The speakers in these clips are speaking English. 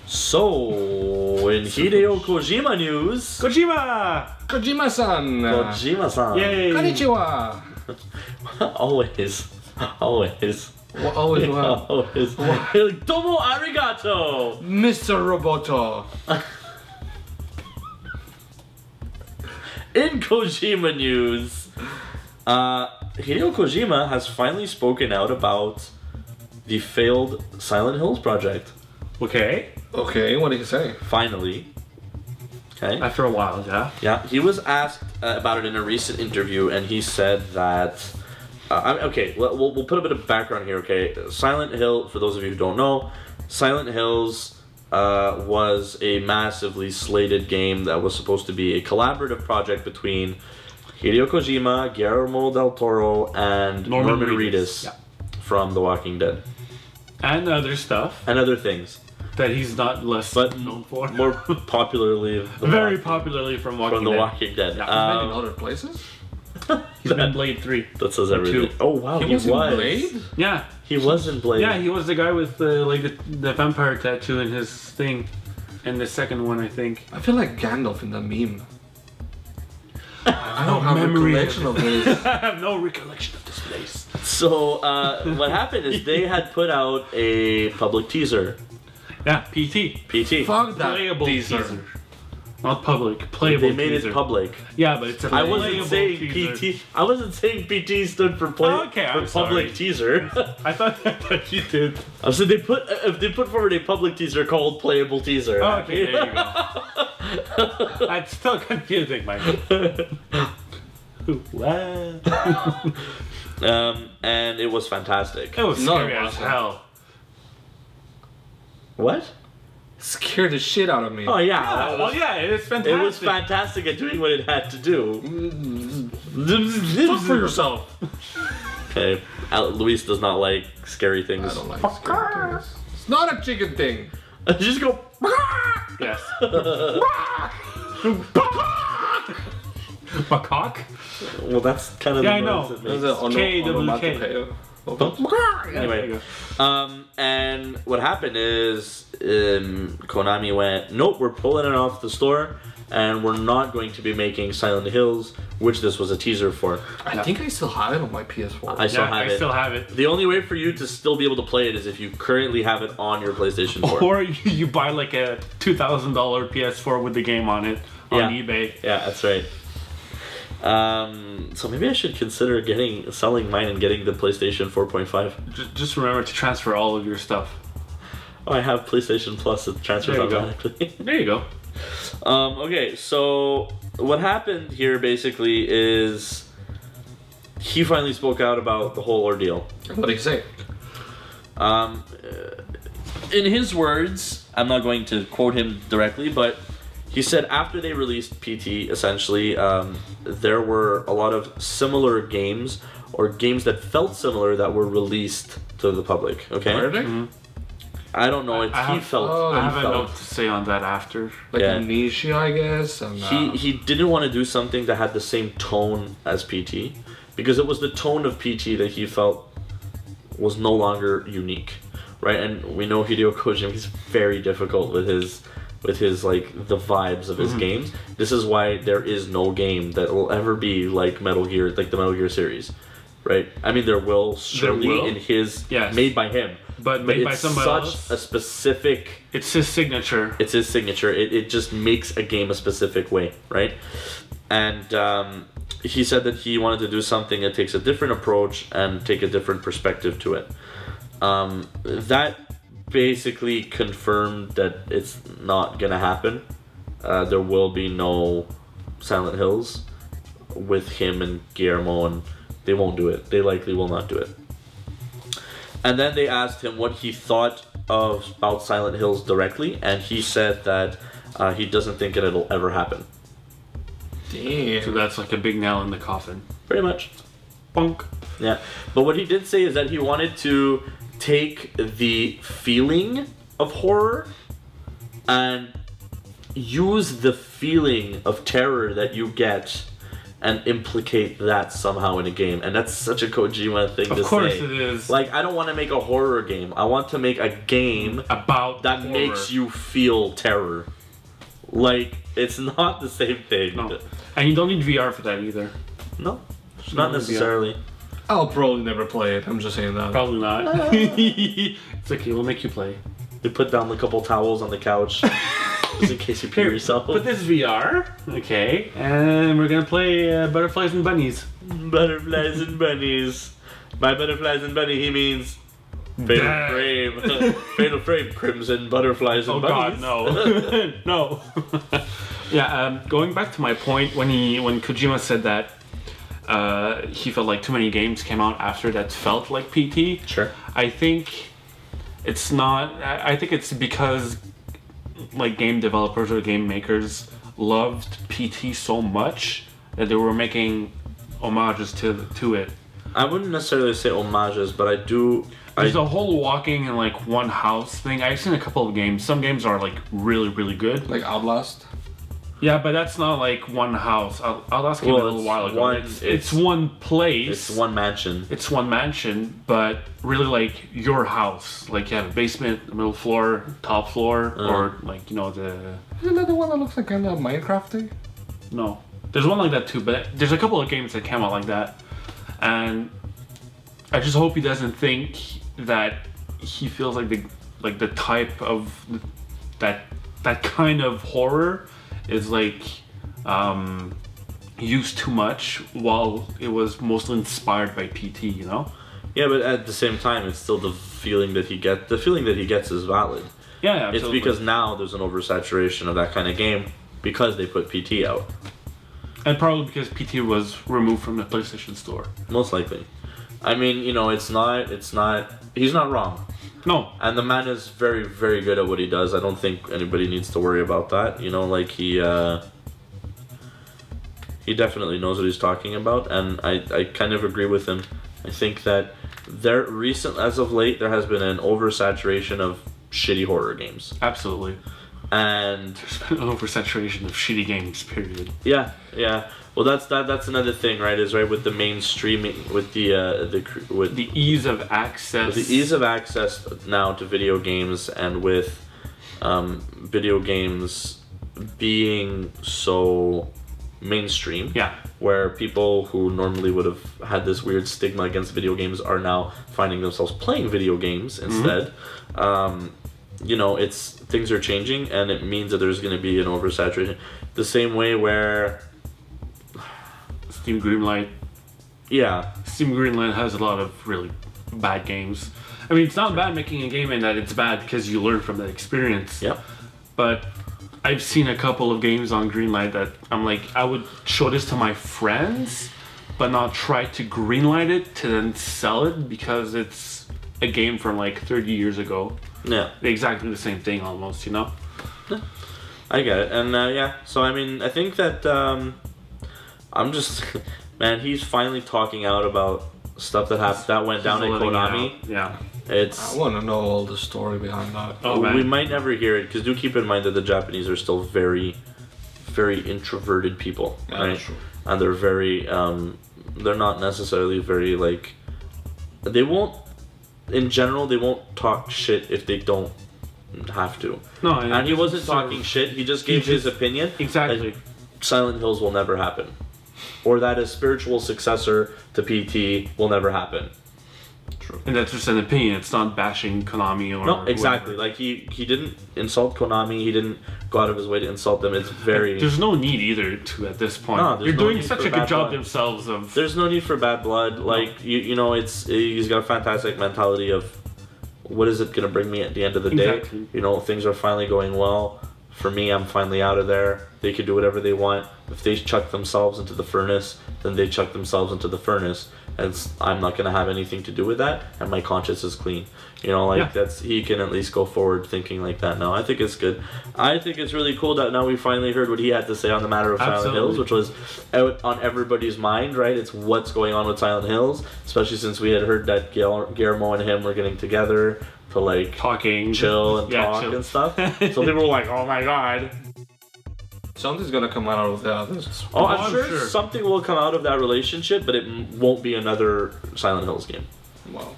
So, in Hideo Kojima news... Kojima-san! Kojima-san. Yay! Konnichiwa! Always. Always. Well, always well. Always. Domo arigato! Mr. Roboto! In Kojima news, Hideo Kojima has finally spoken out about the failed Silent Hills project. Okay. Okay, what did he say? Finally. Okay. After a while, yeah. Yeah, he was asked about it in a recent interview, and he said that... okay, we'll put a bit of background here, okay? Silent Hill, for those of you who don't know, Silent Hills was a massively slated game that was supposed to be a collaborative project between Hideo Kojima, Guillermo del Toro, and Norman Reedus from The Walking Dead. And other stuff. And other things. That he's not less known for. More popularly... Very popularly from Walking Dead. From The Walking Dead. Yeah. He's been in other places? He's been in Blade 3. That says everything. 2. Oh wow, he was in Blade? Yeah. He was in Blade. Yeah, he was the guy with the vampire tattoo in his thing. And the second one, I think. I feel like Gandalf in the meme. I don't have a recollection of this. I have no recollection of this place. So, what happened is they had put out a public teaser. Yeah, PT. PT. Fuck that Playable teaser. Not public. Playable They made teaser. it public. Yeah, but it's a I playable wasn't saying teaser. PT. I wasn't saying PT stood for play. Oh, okay, I'm for public sorry. teaser. I thought you did. So they put forward a public teaser called playable teaser. Oh, okay, there you go. That's still confusing, Michael. And it was fantastic. It was No, scary it as wasn't. hell. What? Scared the shit out of me. Oh yeah. Yeah, well, yeah, it is fantastic. It was fantastic at doing what it had to do. Talk for yourself. Okay, Luis does not like scary things. I don't like scary things. It's not a chicken thing. Just go. Yes. Macaque? Well, that's kind of Yeah, the I know. noise it There's makes. a KWK. Anyway, and what happened is Konami went, nope, we're pulling it off the store, and we're not going to be making Silent Hills, which this was a teaser for. I think I still have it on my PS4. I still have it. The only way for you to still be able to play it is if you currently have it on your PlayStation 4. Or you buy like a $2,000 PS4 with the game on it on eBay. Yeah, that's right. So maybe I should consider selling mine and getting the PlayStation 4.5. Just remember to transfer all of your stuff. Oh, I have PlayStation Plus. It transfers There you go. automatically. There you go. Okay, so what happened here basically is he finally spoke out about the whole ordeal. What did he say? In his words, I'm not going to quote him directly, but he said after they released PT, essentially, there were a lot of similar games or games that felt similar that were released to the public. Okay, Were they? Mm-hmm. I don't know. I have a note to say on that after. Like Amnesia, I guess. And, He didn't want to do something that had the same tone as PT because it was the tone of PT that he felt was no longer unique, right? And we know Hideo Kojima is very difficult with his like the vibes of his games. This is why there is no game that will ever be like Metal Gear, like the Metal Gear series, right? I mean, there will surely in his made by him. But made by somebody else. Such a specific... It's his signature. It's his signature. It just makes a game a specific way, right? And he said that he wanted to do something that takes a different approach and take a different perspective to it. That basically confirmed that it's not going to happen. There will be no Silent Hills with him and Guillermo, and they won't do it. They likely will not do it. And then they asked him what he thought about Silent Hills directly, and he said that he doesn't think it'll ever happen. Damn. So that's like a big nail in the coffin. Pretty much. Bonk. Yeah. But what he did say is that he wanted to take the feeling of horror and use the feeling of terror that you get and implicate that somehow in a game. And that's such a Kojima thing to say. Of course it is. Like, I don't want to make a horror game. I want to make a game about that horror. makes you feel terror. Like, it's not the same thing. No. And you don't need VR for that either. No, not necessarily. I'll probably never play it. I'm just saying that. Probably not. It's okay, we'll make you play. You put down a couple towels on the couch just in case you pee yourself. Put this VR, okay, and we're gonna play Butterflies and Bunnies. Butterflies and bunnies. By butterflies and bunny, he means fatal frame. Fatal frame. Crimson butterflies and bunnies. God, no, no. Yeah, going back to my point when Kojima said that he felt like too many games came out after that felt like PT. Sure. I think it's not. I think it's because like game developers or game makers loved PT so much that they were making homages to it. I wouldn't necessarily say homages, but I do. There's a whole walking in like one house thing. I've seen a couple of games. Some games are like really, really good. Like Outlast? Yeah, but that's not like one house. Outlast came a little while ago. It's one place. It's one mansion. It's one mansion, but really like your house. Like you have a basement, a middle floor, top floor, or like, you know, the... Isn't that the one that looks like kind of Minecraft-y? No. There's one like that too, but there's a couple of games that came out like that. And I just hope he doesn't think that he feels like the type of that kind of horror is like used too much while it was mostly inspired by PT, you know? Yeah, but at the same time, it's still the feeling that he gets. The feeling that he gets is valid. Yeah, it's because now there's an oversaturation of that kind of game because they put PT out. And probably because PT was removed from the PlayStation Store. Most likely. I mean, you know, he's not wrong. No. And the man is very, very good at what he does. I don't think anybody needs to worry about that. You know, like he definitely knows what he's talking about, and I kind of agree with him. I think that as of late, there has been an oversaturation of shitty horror games. Absolutely. And there's been an oversaturation of shitty games, period. Yeah, yeah. Well, that's another thing, right? Is right with the mainstreaming, with the ease of access. With the ease of access now to video games, and with video games being so mainstream. Yeah. Where people who normally would have had this weird stigma against video games are now finding themselves playing video games instead. You know, things are changing, and it means that there's going to be an oversaturation. The same way where Steam Greenlight. Yeah. Steam Greenlight has a lot of really bad games. I mean, it's not bad making a game in that it's bad because you learn from that experience. Yep. But I've seen a couple of games on Greenlight that I'm like, I would show this to my friends, but not try to greenlight it to then sell it because it's a game from like 30 years ago. Yeah. Exactly the same thing almost, you know? Yeah. I get it. And yeah, so I mean, I think that I'm just, man, he's finally talking out about stuff that went down at Konami. Yeah. I want to know all the story behind that. Oh, man. We might never hear it, because do keep in mind that the Japanese are still very, very introverted people, yeah, right? That's true. And they're very, they're not necessarily very, like, they won't, in general, they won't talk shit if they don't have to. No, and he wasn't talking shit, he just gave his opinion. Exactly. Silent Hills will never happen. Or that a spiritual successor to PT will never happen. True. And that's just an opinion. It's not bashing Konami or no, exactly. Whoever. Like he didn't insult Konami. He didn't go out of his way to insult them. It's very. There's no need either to at this point. No, You're doing such a good job themselves of. There's no need for bad blood. Like you know, he's got a fantastic mentality of what is it going to bring me at the end of the day. Exactly. You know, things are finally going well. For me, I'm finally out of there. They can do whatever they want. If they chuck themselves into the furnace, then they chuck themselves into the furnace. And I'm not going to have anything to do with that. And my conscience is clean. You know, like he can at least go forward thinking like that now. I think it's good. I think it's really cool that now we finally heard what he had to say on the matter of Silent Hills, which was out on everybody's mind, right? It's what's going on with Silent Hills, especially since we had heard that Guillermo and him were getting together to like talking, chill and talk and stuff. So people were like, "Oh my god!" Something's gonna come out of that. Oh, I'm sure something will come out of that relationship, but it won't be another Silent Hills game. Well,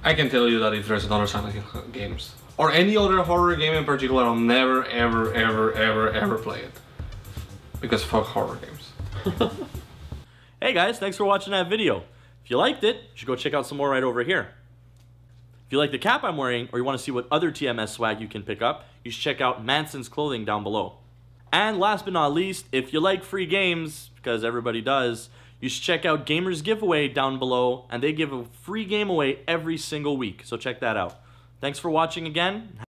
I can tell you that if there's another Silent Hill games, or any other horror game in particular, I'll never, ever, ever, ever, ever play it. Because fuck horror games. Hey guys, thanks for watching that video. If you liked it, you should go check out some more right over here. If you like the cap I'm wearing, or you want to see what other TMS swag you can pick up, you should check out Manson's clothing down below. And last but not least, if you like free games, because everybody does, you should check out Gamers Giveaway down below, and they give a free game away every single week, so check that out. Thanks for watching again.